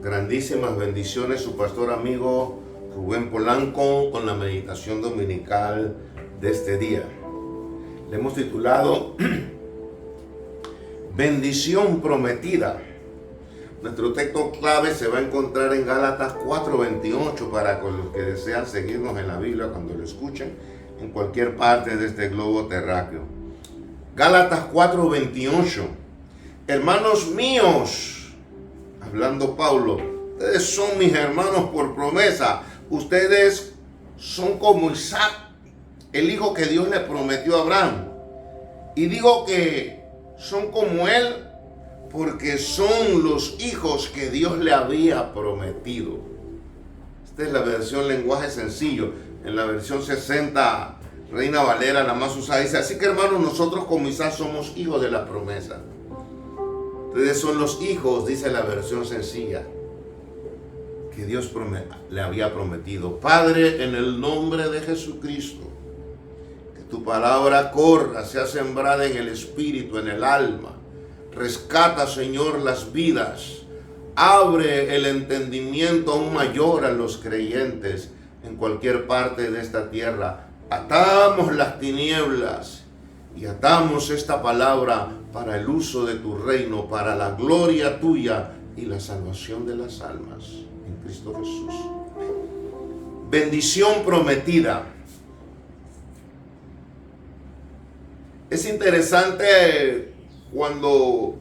Grandísimas bendiciones, su pastor amigo Rubén Polanco, con la meditación dominical de este día. Le hemos titulado Bendición prometida. Nuestro texto clave se va a encontrar en Gálatas 4:28 para con los que desean seguirnos en la Biblia cuando lo escuchen en cualquier parte de este globo terráqueo. Gálatas 4:28. Hermanos míos, hablando Pablo, ustedes son mis hermanos por promesa. Ustedes son como Isaac, el hijo que Dios le prometió a Abraham. Y digo que son como él porque son los hijos que Dios le había prometido. Esta es la versión lenguaje sencillo. En la versión 60, Reina Valera, la más usada, dice: así que hermanos, nosotros como Isaac somos hijos de la promesa. Ustedes son los hijos, dice la versión sencilla, que Dios le había prometido. Padre, en el nombre de Jesucristo, que tu palabra corra, sea sembrada en el espíritu, en el alma. Rescata, Señor, las vidas. Abre el entendimiento aún mayor a los creyentes en cualquier parte de esta tierra. Atamos las tinieblas y atamos esta palabra para el uso de tu reino, para la gloria tuya y la salvación de las almas. En Cristo Jesús. Bendición prometida. Es interesante cuando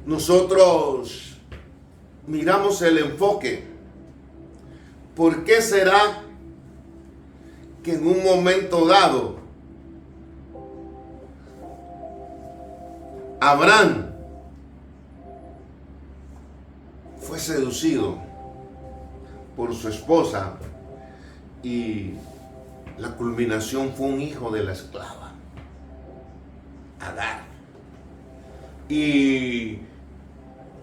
nosotros miramos el enfoque. ¿Por qué será que en un momento dado Abraham fue seducido por su esposa y la culminación fue un hijo de la esclava, Agar? Y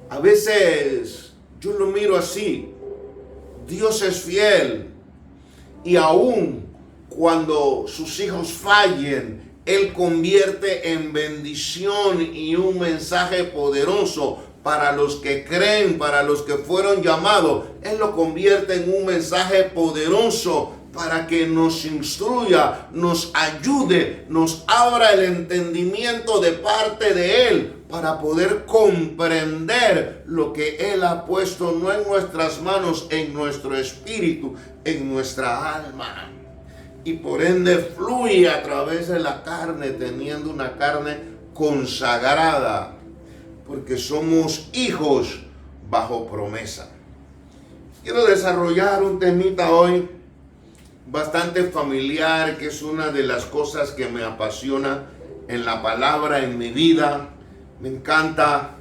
a veces yo lo miro así: Dios es fiel, y aún cuando sus hijos fallen, Él convierte en bendición y un mensaje poderoso para los que creen, para los que fueron llamados. Él lo convierte en un mensaje poderoso para que nos instruya, nos ayude, nos abra el entendimiento de parte de Él para poder comprender lo que Él ha puesto no en nuestras manos, en nuestro espíritu, en nuestra alma. Y por ende fluye a través de la carne, teniendo una carne consagrada, porque somos hijos bajo promesa. Quiero desarrollar un temita hoy bastante familiar, que es una de las cosas que me apasiona en la palabra, en mi vida. Me encanta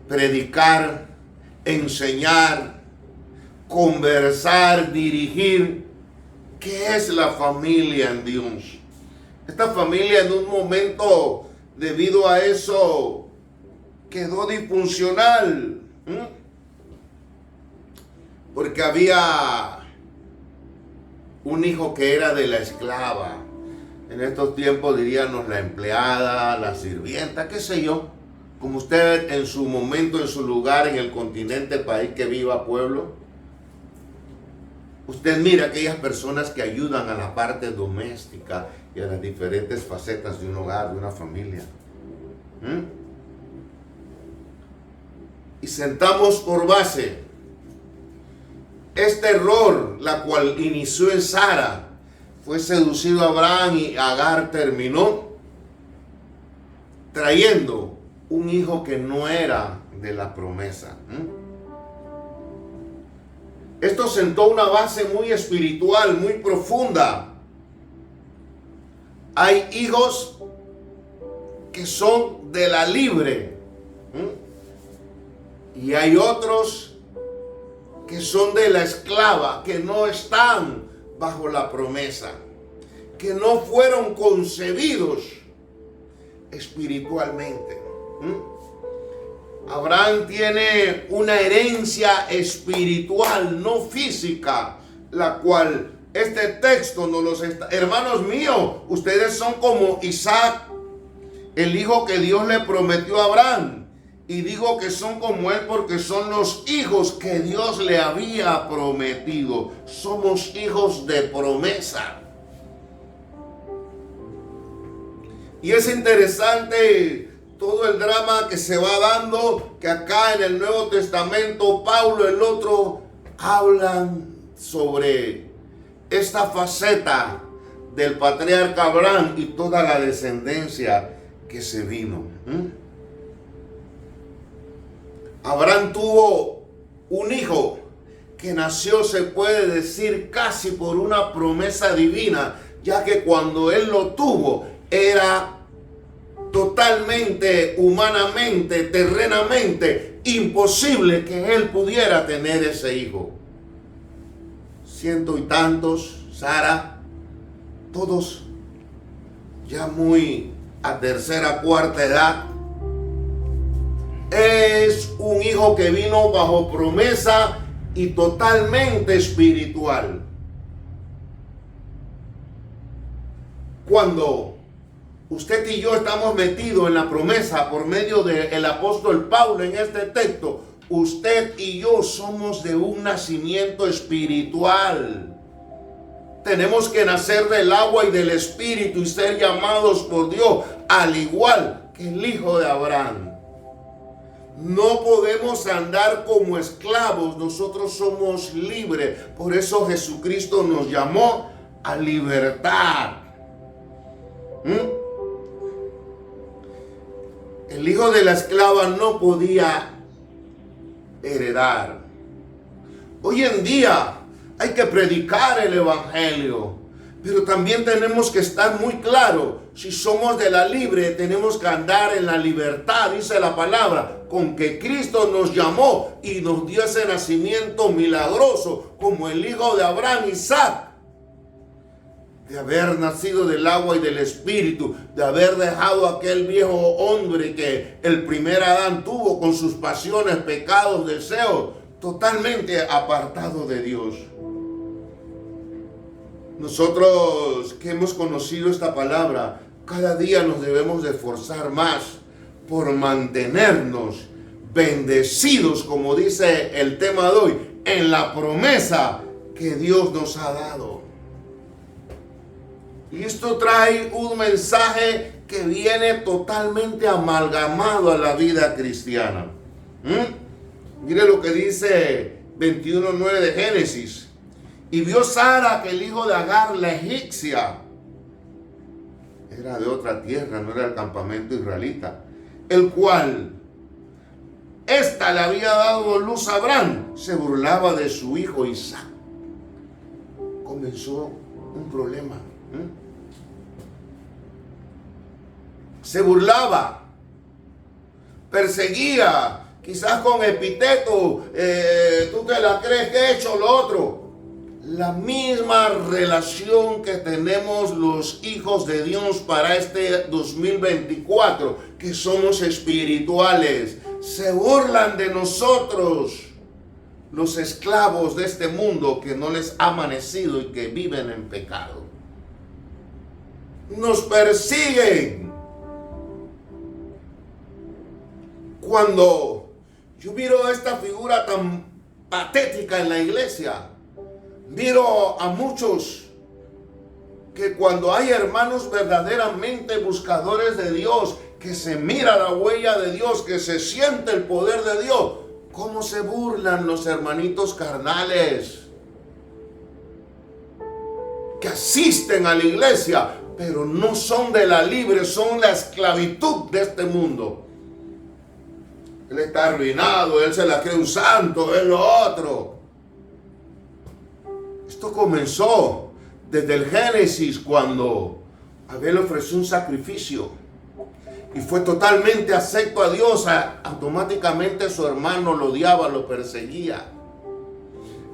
predicar, enseñar, conversar, dirigir. ¿Qué es la familia en Dios? Esta familia en un momento, debido a eso, quedó disfuncional. Porque había un hijo que era de la esclava. En estos tiempos diríamos la empleada, la sirvienta, qué sé yo. Como usted en su momento, en su lugar, en el continente, el país que viva, pueblo. Usted mira aquellas personas que ayudan a la parte doméstica y a las diferentes facetas de un hogar, de una familia. Y sentamos por base este error, la cual inició en Sara. Fue seducido a Abraham y Agar terminó trayendo un hijo que no era de la promesa. Esto sentó una base muy espiritual, muy profunda. Hay hijos que son de la libre. Y hay otros que son de la esclava, que no están bajo la promesa, que no fueron concebidos espiritualmente. Abraham tiene una herencia espiritual, no física, la cual este texto nos los está. Hermanos míos, ustedes son como Isaac, el hijo que Dios le prometió a Abraham. Y digo que son como Él porque son los hijos que Dios le había prometido. Somos hijos de promesa. Y es interesante todo el drama que se va dando, que acá en el Nuevo Testamento, Pablo, el otro, hablan sobre esta faceta del patriarca Abraham y toda la descendencia que se vino. Abraham tuvo un hijo que nació, se puede decir, casi por una promesa divina, ya que cuando él lo tuvo era totalmente, humanamente, terrenamente, imposible que él pudiera tener ese hijo. 100 y tantos, Sara, todos ya muy a tercera, cuarta edad. Es un hijo que vino bajo promesa y totalmente espiritual. Cuando usted y yo estamos metidos en la promesa por medio del apóstol Pablo en este texto, usted y yo somos de un nacimiento espiritual. Tenemos que nacer del agua y del espíritu y ser llamados por Dios, al igual que el hijo de Abraham. No podemos andar como esclavos, nosotros somos libres. Por eso Jesucristo nos llamó a libertad. El hijo de la esclava no podía heredar. Hoy en día hay que predicar el evangelio, pero también tenemos que estar muy claros. Si somos de la libre, tenemos que andar en la libertad, dice la palabra, con que Cristo nos llamó y nos dio ese nacimiento milagroso, como el hijo de Abraham, Isaac, de haber nacido del agua y del espíritu, de haber dejado aquel viejo hombre que el primer Adán tuvo con sus pasiones, pecados, deseos, totalmente apartado de Dios. Nosotros que hemos conocido esta palabra, cada día nos debemos de esforzar más por mantenernos bendecidos, como dice el tema de hoy, en la promesa que Dios nos ha dado. Y esto trae un mensaje que viene totalmente amalgamado a la vida cristiana. Mire lo que dice 21:9 de Génesis. Y vio Sara que el hijo de Agar, la egipcia, era de otra tierra, no era el campamento israelita, el cual ésta le había dado luz a Abraham, se burlaba de su hijo Isaac. Comenzó un problema. Se burlaba, perseguía, quizás con epíteto, tú te la crees que he hecho lo otro. La misma relación que tenemos los hijos de Dios para este 2024, que somos espirituales. Se burlan de nosotros, los esclavos de este mundo que no les ha amanecido y que viven en pecado. Nos persiguen. Cuando yo miro a esta figura tan patética en la iglesia, miro a muchos que cuando hay hermanos verdaderamente buscadores de Dios, que se mira la huella de Dios, que se siente el poder de Dios, cómo se burlan los hermanitos carnales que asisten a la iglesia, pero no son de la libre, son la esclavitud de este mundo. Él está arruinado, él se la cree un santo, él lo otro. Esto comenzó desde el Génesis, cuando Abel ofreció un sacrificio y fue totalmente acepto a Dios. Automáticamente su hermano lo odiaba, lo perseguía.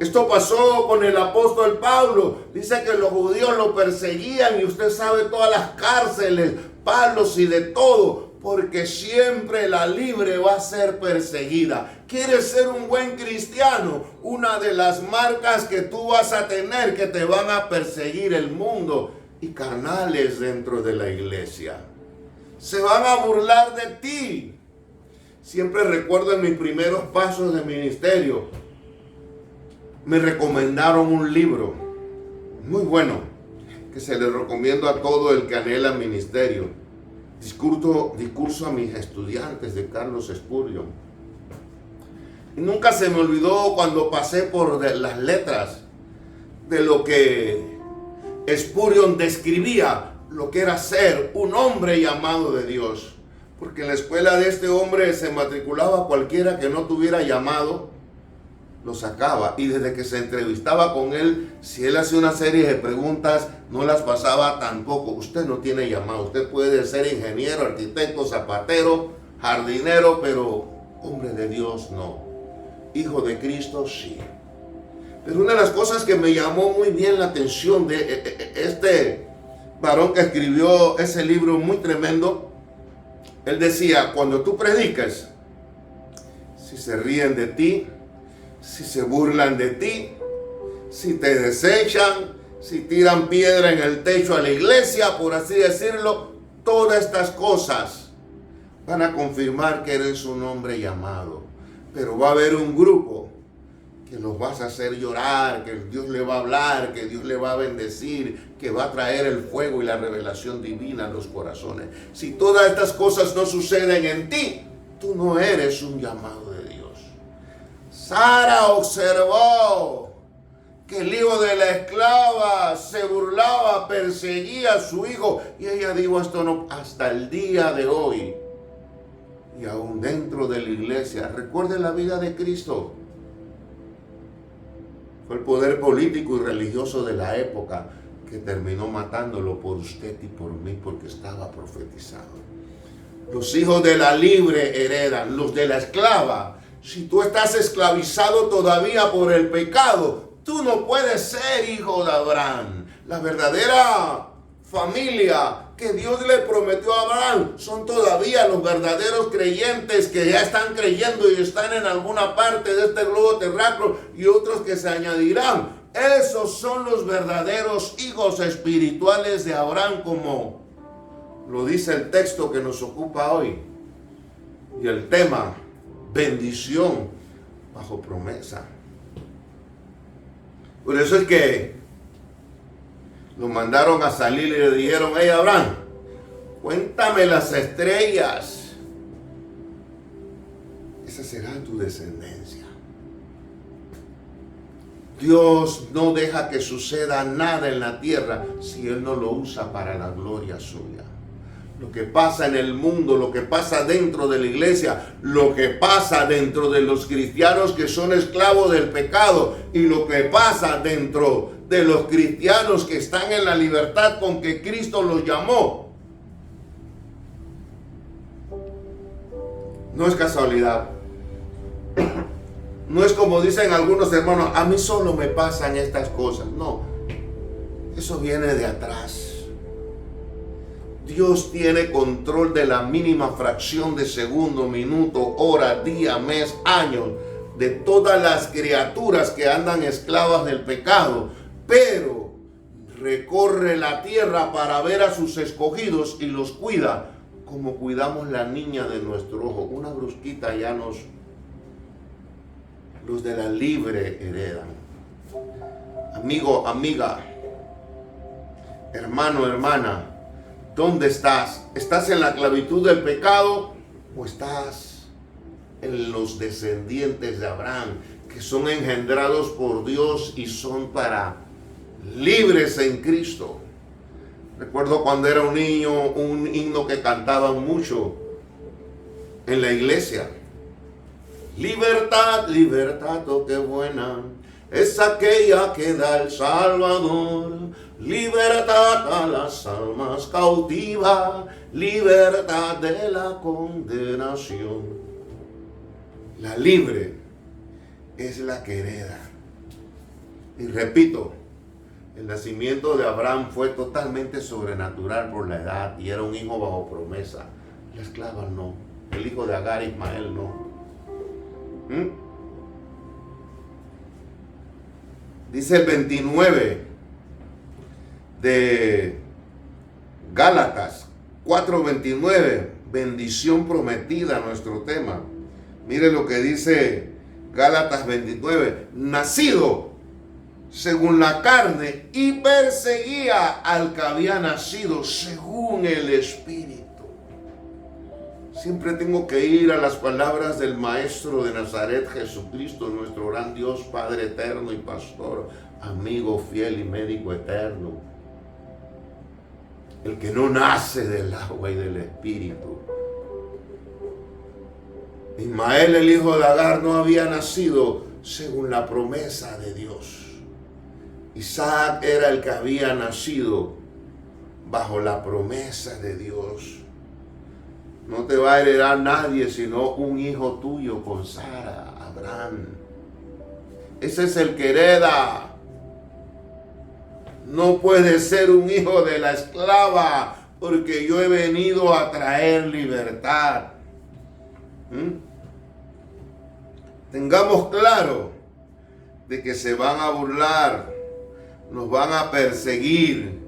Esto pasó con el apóstol Pablo. Dice que los judíos lo perseguían y usted sabe todas las cárceles, palos y de todo, porque siempre la libre va a ser perseguida. ¿Quieres ser un buen cristiano? Una de las marcas que tú vas a tener, que te van a perseguir el mundo y carnales dentro de la iglesia. Se van a burlar de ti. Siempre recuerdo en mis primeros pasos de ministerio, me recomendaron un libro muy bueno que se le recomiendo a todo el que anhela ministerio. Discurso a mis estudiantes, de Carlos Spurgeon. Y nunca se me olvidó cuando pasé por las letras de lo que Spurgeon describía, lo que era ser un hombre llamado de Dios. Porque en la escuela de este hombre se matriculaba cualquiera que no tuviera llamado, lo sacaba. Y desde que se entrevistaba con él, si él hacía una serie de preguntas, no las pasaba tampoco. Usted no tiene llamado. Usted puede ser ingeniero, arquitecto, zapatero, jardinero, pero hombre de Dios no. Hijo de Cristo sí. Pero una de las cosas que me llamó muy bien la atención de este varón que escribió ese libro muy tremendo, él decía: cuando tú prediques, si se ríen de ti, si se burlan de ti, si te desechan, si tiran piedra en el techo a la iglesia, por así decirlo, todas estas cosas van a confirmar que eres un hombre llamado. Pero va a haber un grupo que los vas a hacer llorar, que Dios le va a hablar, que Dios le va a bendecir, que va a traer el fuego y la revelación divina a los corazones. Si todas estas cosas no suceden en ti, tú no eres un llamado de Dios. Sara observó que el hijo de la esclava se burlaba, perseguía a su hijo, y ella dijo: esto no, hasta el día de hoy, y aún dentro de la iglesia. Recuerde la vida de Cristo. Fue el poder político y religioso de la época que terminó matándolo por usted y por mí, porque estaba profetizado. Los hijos de la libre heredan, los de la esclava. Si tú estás esclavizado todavía por el pecado, tú no puedes ser hijo de Abraham. La verdadera familia que Dios le prometió a Abraham son todavía los verdaderos creyentes que ya están creyendo y están en alguna parte de este globo terráqueo, y otros que se añadirán. Esos son los verdaderos hijos espirituales de Abraham, como lo dice el texto que nos ocupa hoy. Y el tema: bendición bajo promesa. Por eso es que lo mandaron a salir y le dijeron: hey Abraham, cuéntame las estrellas. Esa será tu descendencia. Dios no deja que suceda nada en la tierra si Él no lo usa para la gloria suya. Lo que pasa en el mundo, lo que pasa dentro de la iglesia, lo que pasa dentro de los cristianos que son esclavos del pecado, y lo que pasa dentro de los cristianos que están en la libertad con que Cristo los llamó, no es casualidad. No es como dicen algunos hermanos: a mí solo me pasan estas cosas. No, eso viene de atrás. Dios tiene control de la mínima fracción de segundo, minuto, hora, día, mes, año, de todas las criaturas que andan esclavas del pecado, pero recorre la tierra para ver a sus escogidos y los cuida como cuidamos la niña de nuestro ojo. Una brusquita ya los de la libre heredan. Amigo, amiga, hermano, hermana, ¿dónde estás? ¿Estás en la esclavitud del pecado o estás en los descendientes de Abraham, que son engendrados por Dios y son para libres en Cristo? Recuerdo cuando era un niño, un himno que cantaban mucho en la iglesia. Libertad, libertad, oh qué buena es aquella que da el Salvador. Libertad a las almas cautivas, libertad de la condenación. La libre es la que hereda. Y repito, el nacimiento de Abraham fue totalmente sobrenatural por la edad y era un hijo bajo promesa. La esclava no, el hijo de Agar, Ismael, no. Dice el 29 de Gálatas 4:29, bendición prometida, nuestro tema. Mire lo que dice Gálatas 29. Nacido según la carne y perseguía al que había nacido según el Espíritu. Siempre tengo que ir a las palabras del Maestro de Nazaret, Jesucristo, nuestro gran Dios, Padre eterno y Pastor, amigo fiel y médico eterno. El que no nace del agua y del Espíritu. Ismael, el hijo de Agar, no había nacido según la promesa de Dios. Isaac era el que había nacido bajo la promesa de Dios. No te va a heredar nadie sino un hijo tuyo con Sara, Abraham. Ese es el que hereda. No puede ser un hijo de la esclava, porque yo he venido a traer libertad. Tengamos claro de que se van a burlar, nos van a perseguir,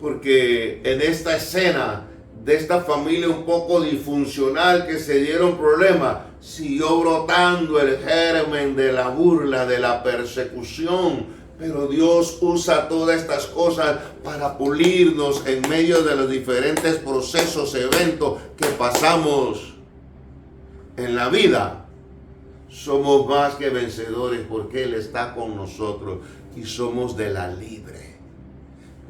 porque en esta escena de esta familia un poco disfuncional que se dieron problemas, siguió brotando el germen de la burla, de la persecución. Pero Dios usa todas estas cosas para pulirnos en medio de los diferentes procesos, eventos que pasamos en la vida. Somos más que vencedores porque Él está con nosotros y somos de la libre.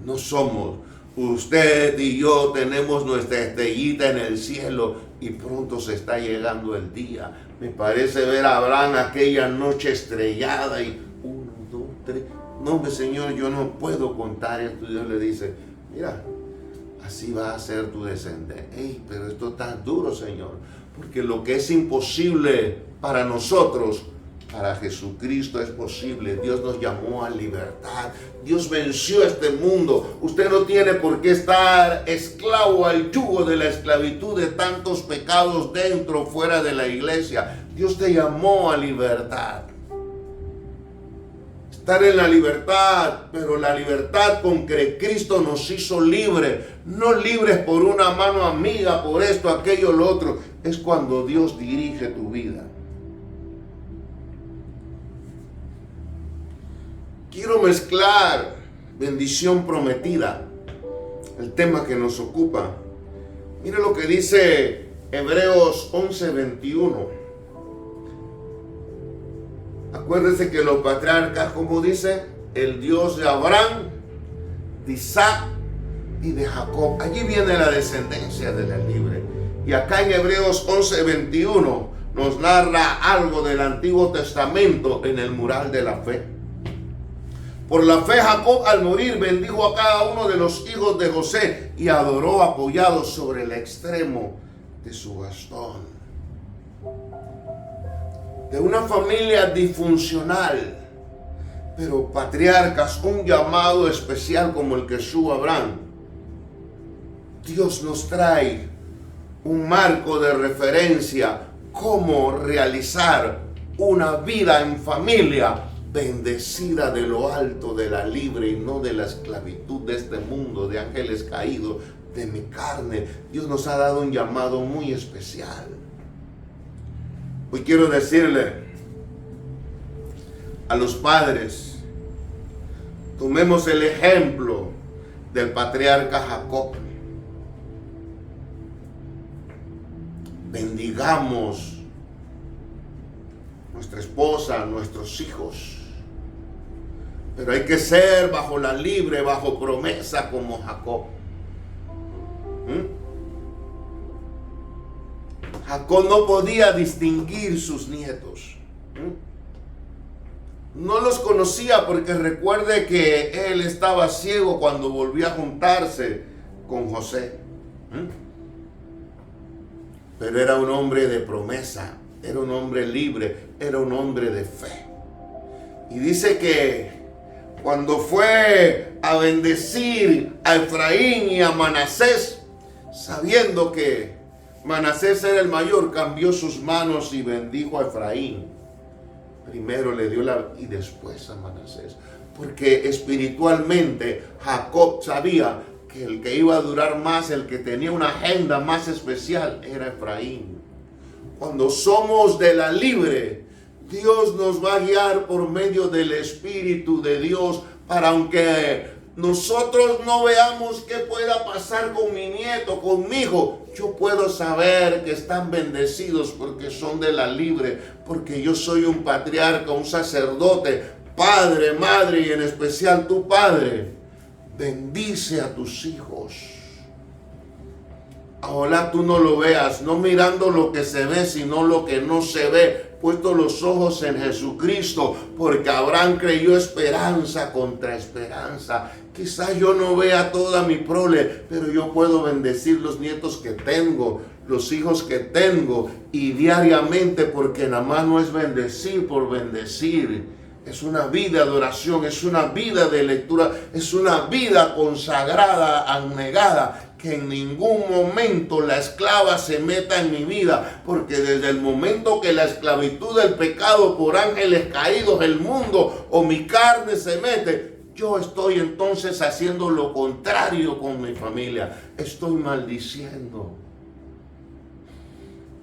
No somos. Usted y yo tenemos nuestra estrellita en el cielo y pronto se está llegando el día. Me parece ver a Abraham aquella noche estrellada y 1, 2, 3. No, Señor, yo no puedo contar esto. Dios le dice, mira, así va a ser tu descendencia. Ey, pero esto está duro, Señor, porque lo que es imposible para nosotros, para Jesucristo es posible. Dios nos llamó a libertad. Dios venció este mundo. Usted no tiene por qué estar esclavo al yugo de la esclavitud de tantos pecados dentro o fuera de la iglesia. Dios te llamó a libertad. Estar en la libertad, pero la libertad con que Cristo nos hizo libres. No libres por una mano amiga, por esto, aquello, lo otro. Es cuando Dios dirige tu vida. Quiero mezclar bendición prometida, el tema que nos ocupa. Mire lo que dice Hebreos 11:21. Acuérdense que los patriarcas, como dice, el Dios de Abraham, de Isaac y de Jacob. Allí viene la descendencia de la libre. Y acá en Hebreos 11:21 nos narra algo del Antiguo Testamento en el mural de la fe. Por la fe Jacob al morir bendijo a cada uno de los hijos de José y adoró apoyado sobre el extremo de su bastón. De una familia disfuncional, pero patriarcas, un llamado especial como el que tuvo Abraham. Dios nos trae un marco de referencia, cómo realizar una vida en familia bendecida de lo alto, de la libre y no de la esclavitud de este mundo, de ángeles caídos, de mi carne. Dios nos ha dado un llamado muy especial. Hoy quiero decirle a los padres, tomemos el ejemplo del patriarca Jacob. Bendigamos nuestra esposa, nuestros hijos. Pero hay que ser bajo la libre, bajo promesa como Jacob. Jacob no podía distinguir sus nietos. No los conocía porque recuerde que él estaba ciego cuando volvió a juntarse con José. Pero era un hombre de promesa, era un hombre libre, era un hombre de fe. Y dice que cuando fue a bendecir a Efraín y a Manasés, sabiendo que Manasés era el mayor, cambió sus manos y bendijo a Efraín. Primero le dio y después a Manasés. Porque espiritualmente Jacob sabía que el que iba a durar más, el que tenía una agenda más especial, era Efraín. Cuando somos de la libre, Dios nos va a guiar por medio del Espíritu de Dios para, aunque nosotros no veamos qué pueda pasar con mi nieto, con mi hijo, yo puedo saber que están bendecidos porque son de la libre, porque yo soy un patriarca, un sacerdote, padre, madre y en especial tu padre. Bendice a tus hijos. Ojalá tú no lo veas, no mirando lo que se ve, sino lo que no se ve. Puesto los ojos en Jesucristo, porque Abraham creyó esperanza contra esperanza. Quizás yo no vea toda mi prole, pero yo puedo bendecir los nietos que tengo, los hijos que tengo, y diariamente, porque nada más no es bendecir por bendecir. Es una vida de oración, es una vida de lectura, es una vida consagrada, abnegada. Que en ningún momento la esclava se meta en mi vida, porque desde el momento que la esclavitud del pecado por ángeles caídos, el mundo o mi carne se mete, yo estoy entonces haciendo lo contrario con mi familia. Estoy maldiciendo.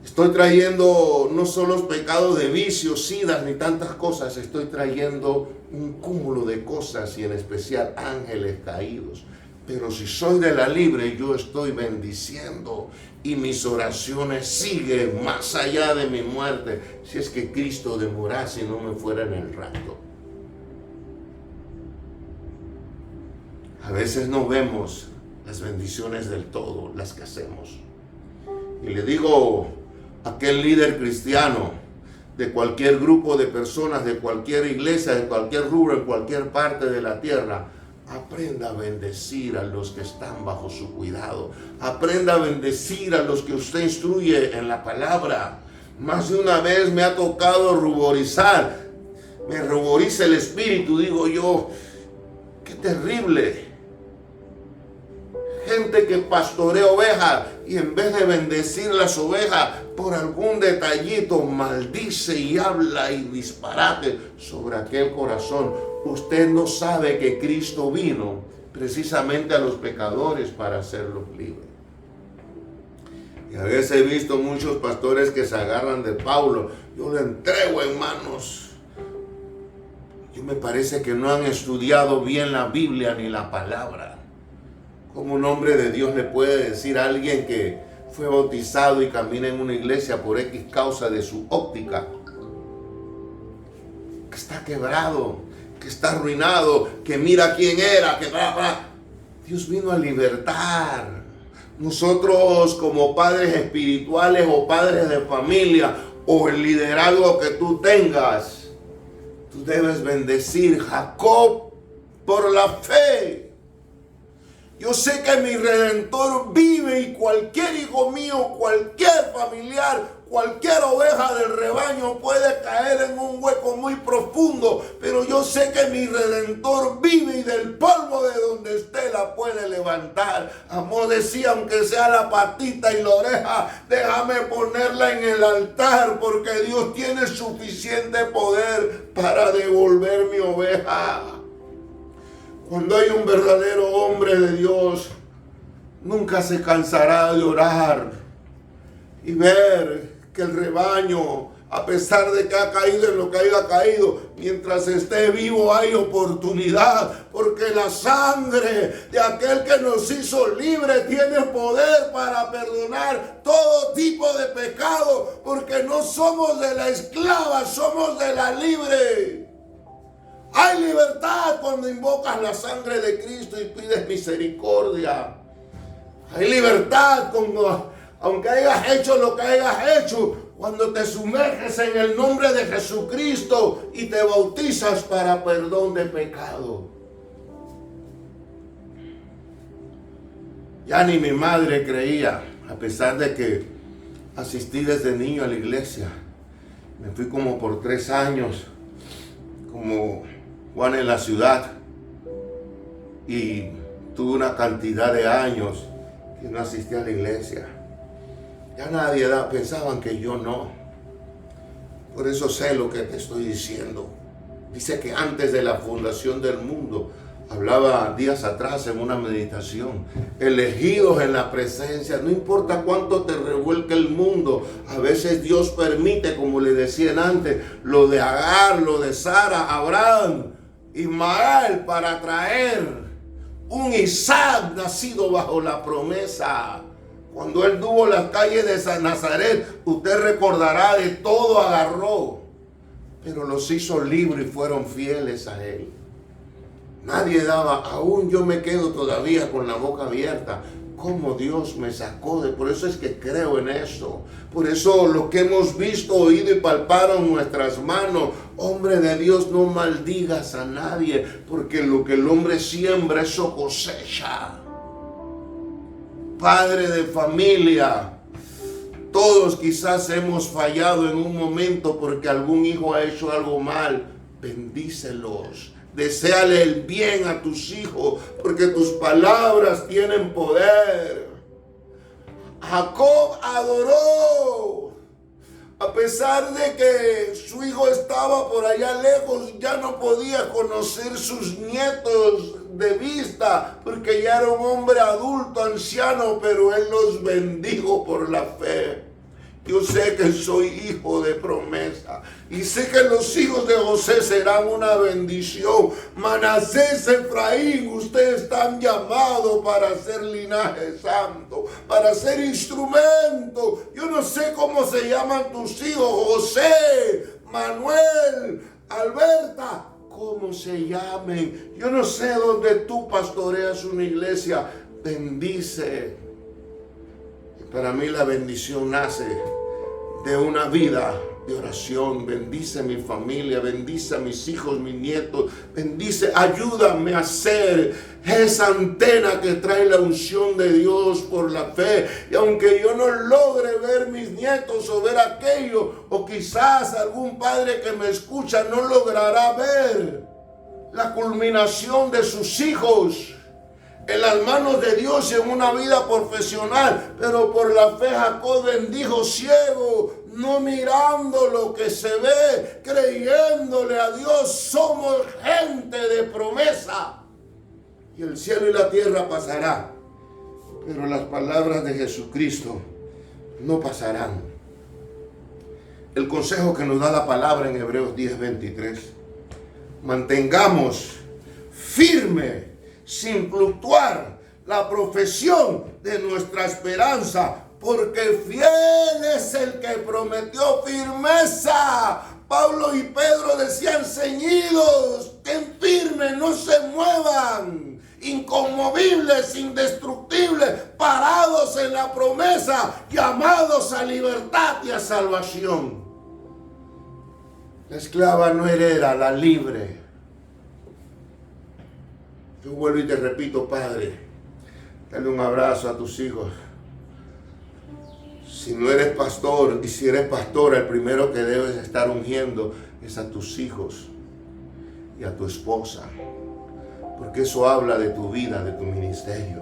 Estoy trayendo no solo los pecados de vicios, sidas ni tantas cosas, estoy trayendo un cúmulo de cosas y en especial ángeles caídos. Pero si soy de la libre, yo estoy bendiciendo y mis oraciones siguen más allá de mi muerte, si es que Cristo demorase y no me fuera en el rapto. A veces no vemos las bendiciones del todo, las que hacemos. Y le digo a aquel líder cristiano de cualquier grupo de personas, de cualquier iglesia, de cualquier rubro, en cualquier parte de la tierra, aprenda a bendecir a los que están bajo su cuidado. Aprenda a bendecir a los que usted instruye en la palabra. Más de una vez me ha tocado ruborizar. Me ruboriza el espíritu, digo yo, qué terrible. Gente que pastorea ovejas y en vez de bendecir las ovejas por algún detallito maldice y habla y disparate sobre aquel corazón. Usted no sabe que Cristo vino precisamente a los pecadores para hacerlos libres. Y a veces he visto muchos pastores que se agarran de Pablo. Yo le entrego en manos. Yo me parece que no han estudiado bien la Biblia ni la palabra. ¿Cómo un hombre de Dios le puede decir a alguien que fue bautizado y camina en una iglesia por X causa de su óptica, que está quebrado, que está arruinado, que mira quién era, que bla, bla? Dios vino a libertar. Nosotros como padres espirituales o padres de familia o el liderazgo que tú tengas, tú debes bendecir. Jacob por la fe. Yo sé que mi Redentor vive y cualquier hijo mío, cualquier familiar, cualquier oveja del rebaño puede caer en un hueco muy profundo, pero yo sé que mi Redentor vive y del polvo de donde esté la puede levantar. Amor decía, aunque sea la patita y la oreja, déjame ponerla en el altar, porque Dios tiene suficiente poder para devolver mi oveja. Cuando hay un verdadero hombre de Dios, nunca se cansará de orar y ver que el rebaño, a pesar de que ha caído en lo que haya caído, mientras esté vivo hay oportunidad, porque la sangre de aquel que nos hizo libres tiene poder para perdonar todo tipo de pecado, porque no somos de la esclava, somos de la libre. Hay libertad cuando invocas la sangre de Cristo y pides misericordia. Hay libertad cuando, aunque hayas hecho lo que hayas hecho, cuando te sumerges en el nombre de Jesucristo y te bautizas para perdón de pecado. Ya ni mi madre creía, a pesar de que asistí desde niño a la iglesia. Me fui como por 3 años, como Juan en la ciudad, y tuve una cantidad de años que no asistí a la iglesia. Ya nadie pensaban que yo no. Por eso sé lo que te estoy diciendo. Dice que antes de la fundación del mundo Hablaba días atrás en una meditación, elegidos en la presencia, no importa cuánto te revuelque el mundo, a veces Dios permite, como le decían antes, lo de Agar, lo de Sara, Abraham, Ismael, para traer un Isaac nacido bajo la promesa. Cuando él tuvo las calles de San Nazaret, usted recordará, de todo agarró, pero los hizo libres y fueron fieles a él. Nadie daba, aún yo me quedo todavía con la boca abierta. Cómo Dios me sacó de, por eso es que creo en eso. Por eso lo que hemos visto, oído y palpado en nuestras manos, hombre de Dios, no maldigas a nadie, porque lo que el hombre siembra, eso cosecha. Padre de familia, todos quizás hemos fallado en un momento porque algún hijo ha hecho algo mal. Bendícelos. Deséale el bien a tus hijos, porque tus palabras tienen poder. Jacob adoró. A pesar de que su hijo estaba por allá lejos, ya no podía conocer sus nietos de vista, porque ya era un hombre adulto, anciano, pero él los bendijo por la fe. Yo sé que soy hijo de promesa y sé que los hijos de José serán una bendición. Manasés, Efraín, ustedes están llamados para ser linaje santo, para ser instrumento. Yo no sé cómo se llaman tus hijos, José, Manuel, Alberta, cómo se llamen. Yo no sé dónde tú pastoreas una iglesia. Bendice. Para mí la bendición nace de una vida de oración. Bendice mi familia, bendice a mis hijos, mis nietos, bendice, ayúdame a ser esa antena que trae la unción de Dios por la fe. Y aunque yo no logre ver mis nietos o ver aquello, o quizás algún padre que me escucha no logrará ver la culminación de sus hijos en las manos de Dios y en una vida profesional, pero por la fe Jacob bendijo ciego, no mirando lo que se ve, creyéndole a Dios. Somos gente de promesa. Y el cielo y la tierra pasará, pero las palabras de Jesucristo no pasarán. El consejo que nos da la palabra en Hebreos 10:23: mantengamos firme, sin fluctuar, la profesión de nuestra esperanza, porque fiel es el que prometió. Firmeza. Pablo y Pedro decían: ceñidos, ten firme, no se muevan, inconmovibles, indestructibles, parados en la promesa, llamados a libertad y a salvación. La esclava no hereda, la libre. Yo vuelvo y te repito, Padre, dale un abrazo a tus hijos. Si no eres pastor, y si eres pastora, el primero que debes estar ungiendo es a tus hijos y a tu esposa, porque eso habla de tu vida, de tu ministerio.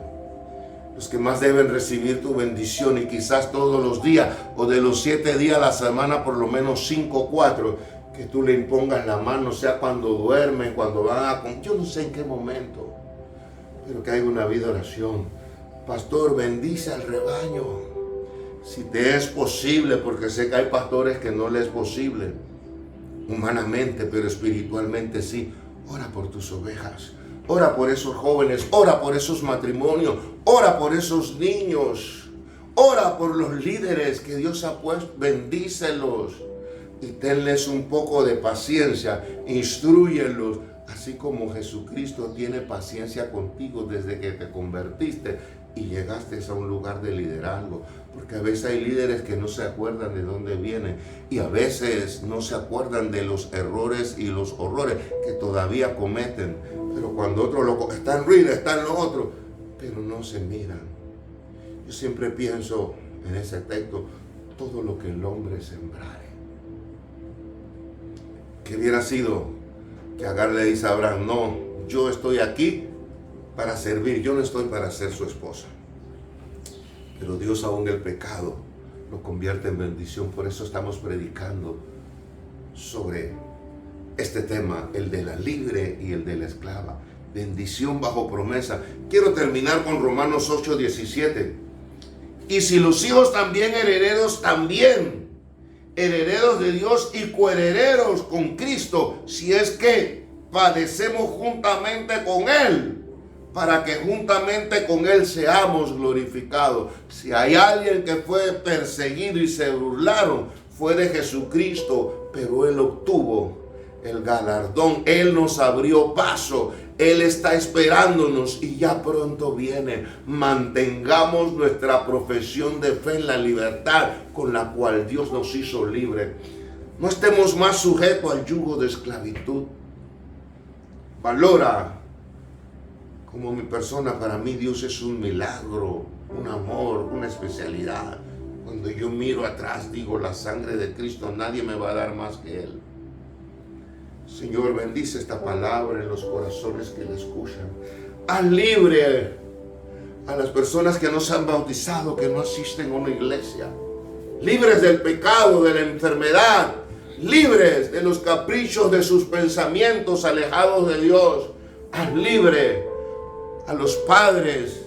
Los que más deben recibir tu bendición, y quizás todos los días, o de los 7 días a la semana, por lo menos 5 o 4, que tú le impongas la mano, sea cuando duermen, cuando van a... Yo no sé en qué momento, pero que haya una vida de oración. Pastor, bendice al rebaño. Si te es posible, porque sé que hay pastores que no les es posible humanamente, pero espiritualmente sí. Ora por tus ovejas, ora por esos jóvenes, ora por esos matrimonios, ora por esos niños, ora por los líderes que Dios ha puesto. Bendícelos y tenles un poco de paciencia, instrúyelos, así como Jesucristo tiene paciencia contigo desde que te convertiste y llegaste a un lugar de liderazgo. Porque a veces hay líderes que no se acuerdan de dónde vienen, y a veces no se acuerdan de los errores y los horrores que todavía cometen. Pero cuando otros están ruidos, están lo otro, pero no se miran. Yo siempre pienso en ese texto: todo lo que el hombre sembrare. Que hubiera sido que Agar le dice a Abraham: no, yo estoy aquí para servir, yo no estoy para ser su esposa. Pero Dios, aún el pecado lo convierte en bendición. Por eso estamos predicando sobre este tema, el de la libre y el de la esclava. bendición bajo promesa. Quiero terminar con Romanos 8:17. Y si los hijos también herederos de Dios y coherederos con Cristo, si es que padecemos juntamente con Él, para que juntamente con Él seamos glorificados. Si hay alguien que fue perseguido y se burlaron, fue de Jesucristo, pero Él obtuvo el galardón. Él nos abrió paso. Él está esperándonos y ya pronto viene. Mantengamos nuestra profesión de fe en la libertad con la cual Dios nos hizo libres. No estemos más sujetos al yugo de esclavitud. Valora como mi persona. Para mí Dios es un milagro, un amor, una especialidad. Cuando yo miro atrás, digo, la sangre de Cristo, nadie me va a dar más que Él. Señor, bendice esta palabra en los corazones que la escuchan. Haz libre a las personas que no se han bautizado, que no asisten a una iglesia. Libres del pecado, de la enfermedad. Libres de los caprichos de sus pensamientos alejados de Dios. Haz libre a los padres,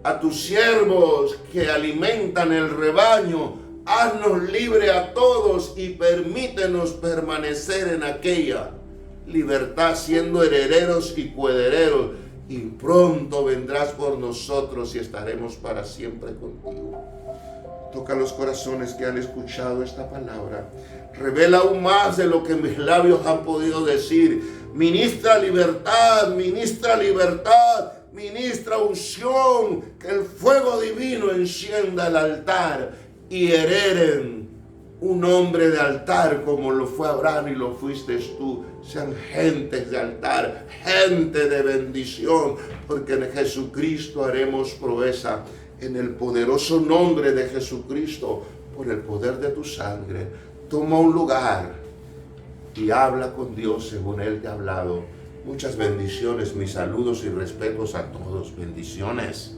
a tus siervos que alimentan el rebaño. Haznos libre a todos y permítenos permanecer en aquella libertad, siendo herederos y coherederos. Y pronto vendrás por nosotros y estaremos para siempre contigo. Toca los corazones que han escuchado esta palabra. Revela aún más de lo que mis labios han podido decir. Ministra libertad, ministra libertad. Ministra unción, que el fuego divino encienda el altar y hereden un hombre de altar como lo fue Abraham y lo fuiste tú. Sean gentes de altar, gente de bendición, porque en Jesucristo haremos proeza. En el poderoso nombre de Jesucristo, por el poder de tu sangre, toma un lugar y habla con Dios según Él te ha hablado. Muchas bendiciones, mis saludos y respetos a todos. Bendiciones.